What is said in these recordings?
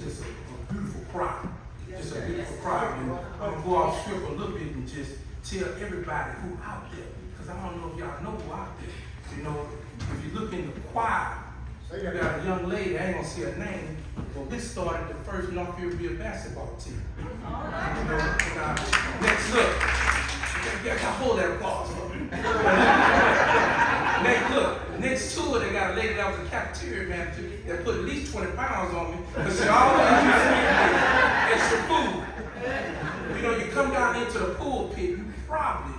just a beautiful crowd. Just a beautiful crowd. And I'm going to go off script a little bit and just tell everybody who out there, because I don't know if y'all know who out there. You know, if you look in the choir, you got a young lady, I ain't gonna say her name, but we started the first North Caribbean basketball team. You know, next up, I hold that applause for me. Next to it, they got a lady that was a cafeteria manager that put at least 20 pounds on me, but she always used to extra food. You know, you come down into the pulpit, you probably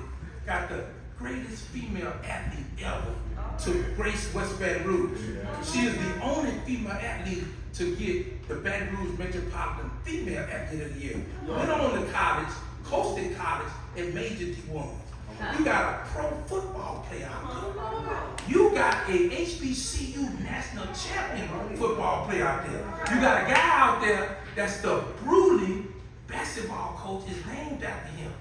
got the greatest female athlete ever to grace West Baton Rouge. She is the only female athlete to get the Baton Rouge Metropolitan Female Athlete of the Year. Went on to college, coasted college, and majored D1. You got a pro football player out there. You got a HBCU national champion football player out there. You got a guy out there that's the Bruley basketball coach is named after him.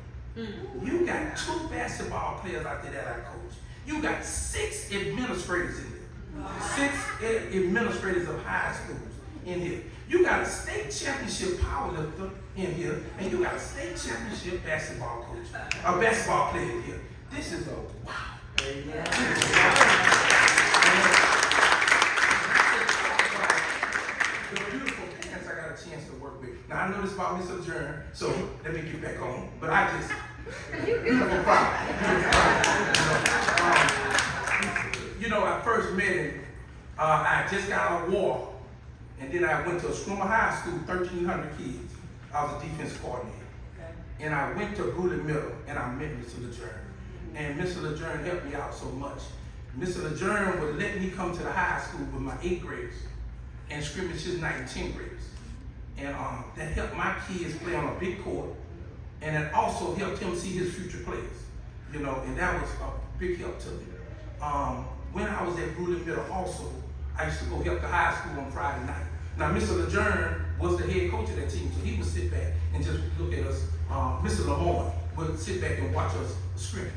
You got 2 basketball players out there that I coach. You got 6 administrators in there. 6 administrators of high schools in here. You got a state championship powerlifter in here, and you got a state championship basketball coach, a basketball player in here. This is a wow. Amen. The beautiful parents I got a chance to work with. Now I know this about Miss Lejeune, so let me get back on. But I just beautiful pride. You know, I first met him. I just got out of war. And then I went to a Scrummer High School, 1,300 kids. I was a defense coordinator. Okay. And I went to Bruley Middle, and I met Mr. Lejeune. And Mr. Lejeune helped me out so much. Mr. Lejeune would let me come to the high school with my 8th graders and scrimmage his 9th and 10th graders. And that helped my kids play on a big court. And it also helped him see his future players. You know, and that was a big help to me. When I was at Bruley Middle also, I used to go help the high school on Friday night. Now, Mr. Lejeune was the head coach of that team, so he would sit back and just look at us. Mr. Lamont would sit back and watch us scrimmage.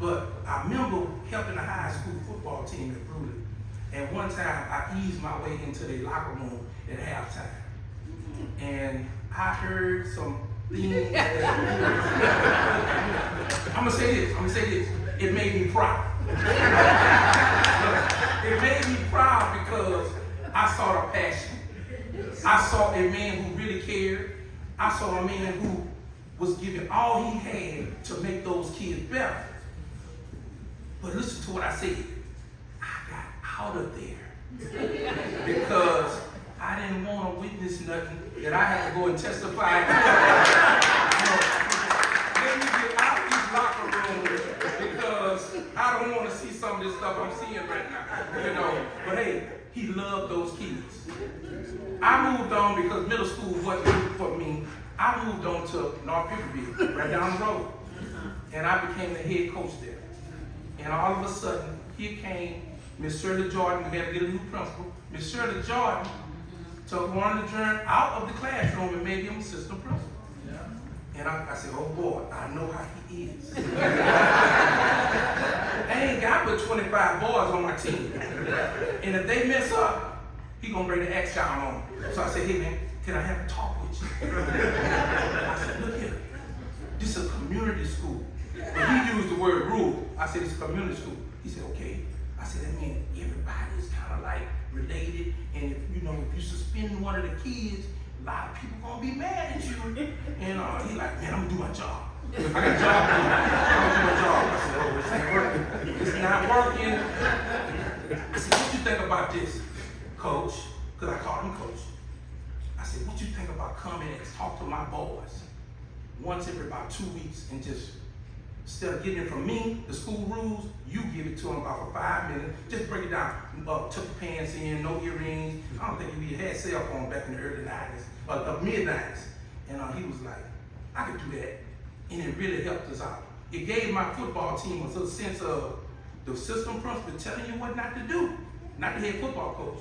But I remember helping the high school football team at Bruley. And one time, I eased my way into their locker room at halftime. And I heard some things. I'm gonna say this. It made me proud. It made me proud because I saw the passion. I saw a man who really cared. I saw a man who was giving all he had to make those kids better. But listen to what I said. I got out of there because I didn't want to witness nothing that I had to go and testify. Let me get out of these locker rooms because I don't want to see some of this stuff I'm seeing right now. You know, but hey, he loved those kids. I moved on because middle school wasn't for me. I moved on to North Riverville, right down the road. And I became the head coach there. And all of a sudden, here came Miss Shirley Jordan. We had to get a new principal. Miss Shirley Jordan took one Lejeune out of the classroom and made him assistant principal. Yeah. And I said, oh boy, I know how he is. I ain't got but 25 boys on my team. And if they mess up, he gonna bring the axe down on them. So I said, hey man, can I have a talk with you? I said, look here, this is a community school. And he used the word rural. I said, it's a community school. He said, okay. I said, that means everybody's kind of like related. And if you suspend one of the kids, a lot of people gonna be mad at you. And he like, man, I'm gonna do my job. If I got a job, I'm gonna do my job. I said, oh, this ain't working. It's not working. I said, what you think about this, coach? Because I called him coach. I said, what you think about coming and talk to my boys once every about 2 weeks and just, instead of getting it from me, the school rules, you give it to them about for 5 minutes. Just break it down. Tuck your pants in, no earrings. I don't think you even had cell phone back in the early 90s, or the mid-90s. And he was like, I could do that. And it really helped us out. It gave my football team a little sense of the system principal telling you what not to do. Not the head football coach.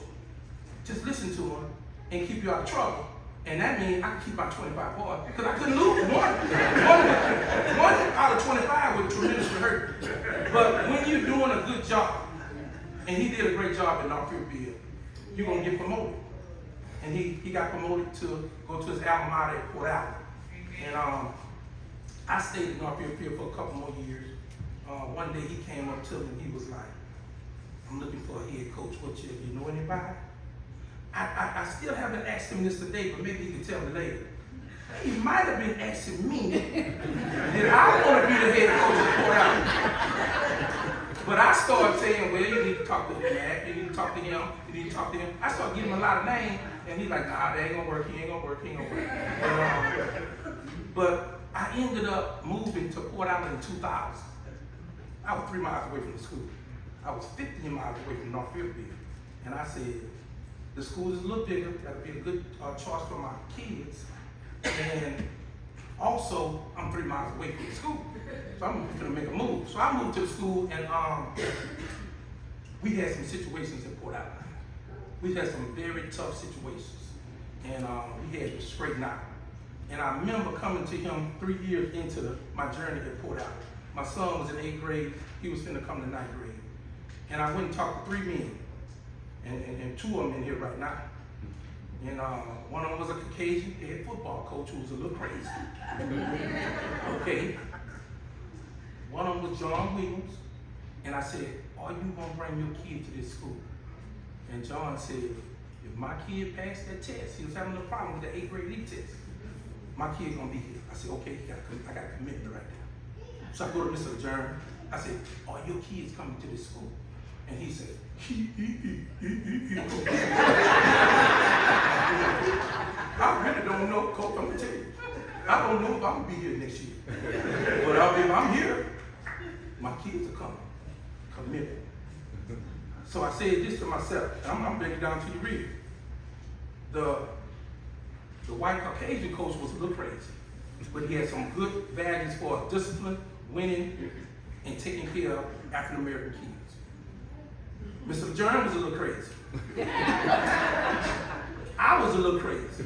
Just listen to him and keep you out of trouble. And that means I could keep my 25 boys because I couldn't lose one out of 25 would tremendously hurt. But when you're doing a good job, and he did a great job at North Riverville, you're gonna get promoted. and he got promoted to go to his alma mater at Port Allen. And I stayed in Northfield Field for a couple more years. One day he came up to me and he was like, I'm looking for a head coach. What you know anybody? I still haven't asked him this today, but maybe he can tell me later. He might have been asking me that I want to be the head coach at Port Allen. But I started saying, well, you need to talk to him, you need to talk to him, you need to talk to him. I started giving him a lot of names, and he's like, nah, that ain't gonna work, he ain't gonna work, he ain't gonna work. But I ended up moving to Port Allen in 2000. I was 3 miles away from the school. I was 15 miles away from Northfield Field. And I said, the school is a little bigger, that'll be a good choice for my kids. And also, I'm 3 miles away from the school. So I'm gonna make a move. So I moved to the school, and we had some situations in Port Allen. We had some very tough situations. And we had to straighten out. And I remember coming to him 3 years into my journey at Port Allen. My son was in 8th grade, he was finna come to 9th grade. And I went and talked to 3 men, and 2 of them in here right now. And one of them was a Caucasian head football coach who was a little crazy. Okay. One of them was John Williams. And I said, are you gonna bring your kid to this school? And John said, if my kid passed that test, he was having a problem with the 8th grade elite test, my kid gonna be here. I said, okay, I got a commitment right there. So I go to Mr. Lejeune. I said, are your kids coming to this school? And he said, I really don't know, Coach, I'm gonna tell you. I don't know if I'm gonna be here next year. But if I'm here, my kids are coming. Committed. So I said this to myself, and I'm breaking it down to you real. The white Caucasian coach was a little crazy, but he had some good values for discipline, winning, and taking care of African American kids. Mr. Lejeune was a little crazy. I was a little crazy.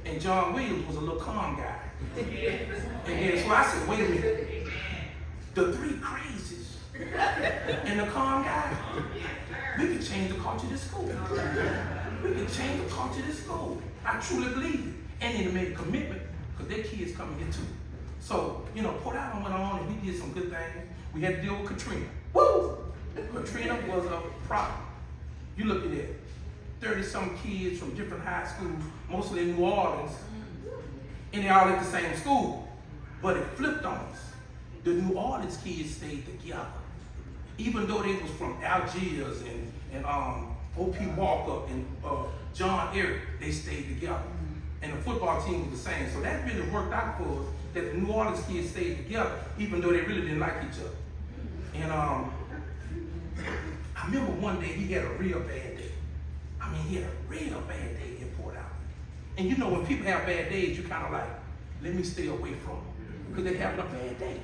And John Williams was a little calm guy. And so I said, wait a minute. The 3 crazies and the calm guy, we can change the culture of this school. We can change the culture of this school. I truly believe it. And they made a commitment because their kids coming here too. So, Port Allen went on and we did some good things. We had to deal with Katrina. Woo! Katrina was a problem. You look at it, 30-some kids from different high schools, mostly in New Orleans, and they all at the same school. But it flipped on us. The New Orleans kids stayed together. Even though they was from Algiers and O.P. Walker and John Eric, they stayed together. And the football team was the same. So that really worked out for us, that the New Orleans kids stayed together, even though they really didn't like each other. And I remember one day he had a real bad day. I mean, he had a real bad day in Port Allen. And when people have bad days, you kind of like, let me stay away from them, because they're having a bad day.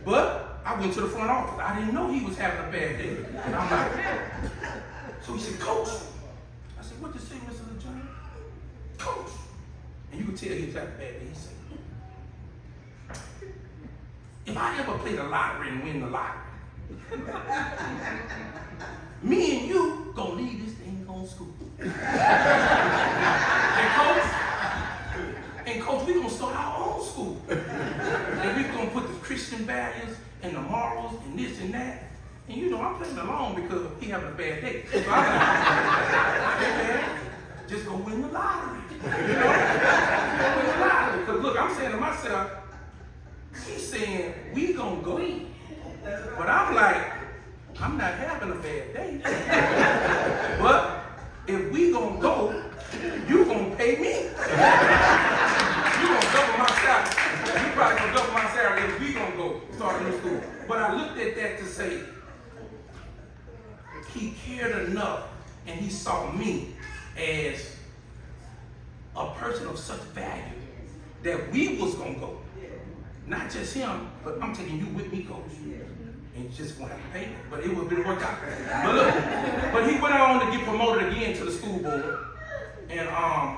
But I went to the front office. I didn't know he was having a bad day. And I'm like, so he said, Coach. I said, what you say, Mr. Lejeune? Coach. And you could tell he was having a bad day. He said, if I ever play the lottery and win the lottery, me and you gonna leave this thing on school. And coach, we gonna start our own school. And we gonna put the Christian values and the morals and this and that. And I'm playing along because he having a bad day. So I'm like, hey man, just go win the lottery. Go win the lottery. Because look, I'm saying to myself, he's saying we gonna go. But I'm like, I'm not having a bad day. But if we gonna go, you gonna pay me. You gonna double my salary. You probably gonna double my salary if we gonna go start a new school. But I looked at that to say, he cared enough and he saw me as a person of such value that we was gonna go. Not just him, but I'm taking you with me, Coach. And you just won't have to pay me, but it would have worked out. But look, but he went on to get promoted again to the school board. And I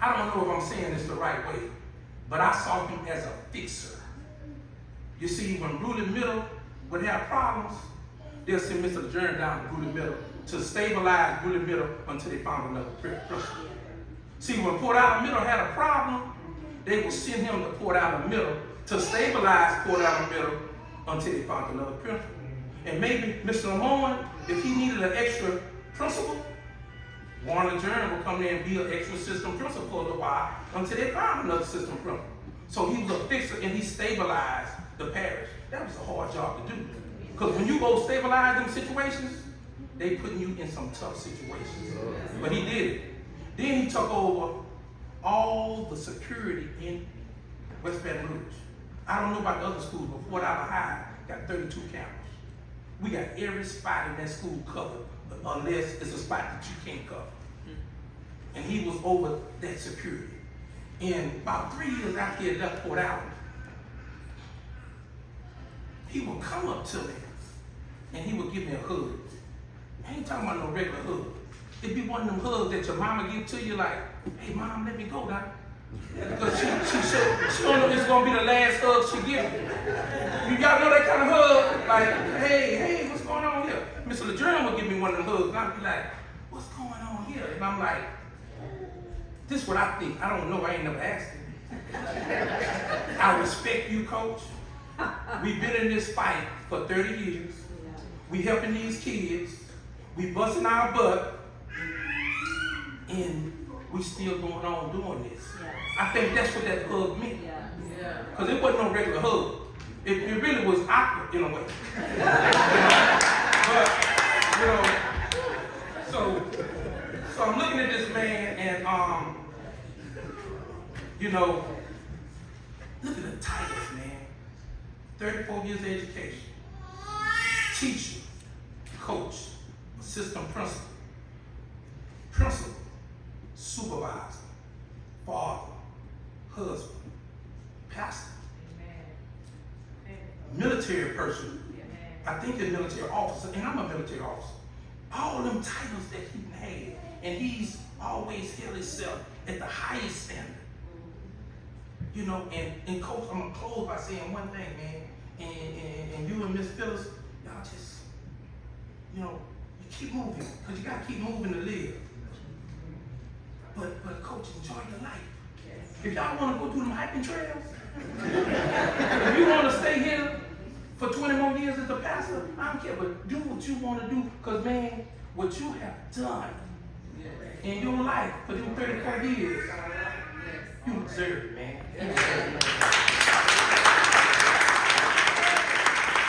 don't know if I'm saying this the right way, but I saw him as a fixer. You see, when Bruley Middle would have problems, they'll send Mr. Lejeune down to Bruley Middle to stabilize Woodland Middle until they found another principal. See, when Port Island Middle had a problem, they would send him to Port Island Middle to stabilize Port Island Middle until they found another principal. And maybe Mr. Lamont, if he needed an extra principal, Warren Lejeune would come there and be an extra assistant principal for a little while until they found another assistant principal. So he was a fixer and he stabilized the parish. That was a hard job to do. Because when you go stabilize them situations, they putting you in some tough situations. But he did it. Then he took over all the security in West Baton Rouge. I don't know about the other schools, but Fort Island High got 32 cameras. We got every spot in that school covered, unless it's a spot that you can't cover. And he was over that security. And about 3 years after he had left Port Island, he would come up to me and he would give me a hug. I ain't talking about no regular hug. It'd be one of them hugs that your mama give to you like, hey mom, let me go now. Because she don't know it's gonna be the last hug she gives you. Y'all know that kind of hug? Like, hey, what's going on here? Mr. Lejeune would give me one of them hugs and I'd be like, what's going on here? And I'm like, this is what I think. I don't know, I ain't never asked him. I respect you, coach. We've been in this fight for 30 years. We helping these kids. We busting our butt. And we still going on doing this. I think that's what that hug meant. Because it wasn't no regular hug. It really was awkward in a way. But, so I'm looking at this man and, look at the titles, man. 34 years of education. Teacher, coach, assistant principal, supervisor, father, husband, pastor, military person. I think a military officer, and I'm a military officer. All them titles that he had, and he's always held himself at the highest standard. And coach, I'm gonna close by saying one thing, man. And you and Miss Phyllis, y'all just, you keep moving, because you gotta keep moving to live. But coach, enjoy your life. If y'all wanna go do them hiking trails, if you wanna stay here for 20 more years as a pastor, I don't care, but do what you wanna do, because man, what you have done in your life for them 34 years, you deserve it, man.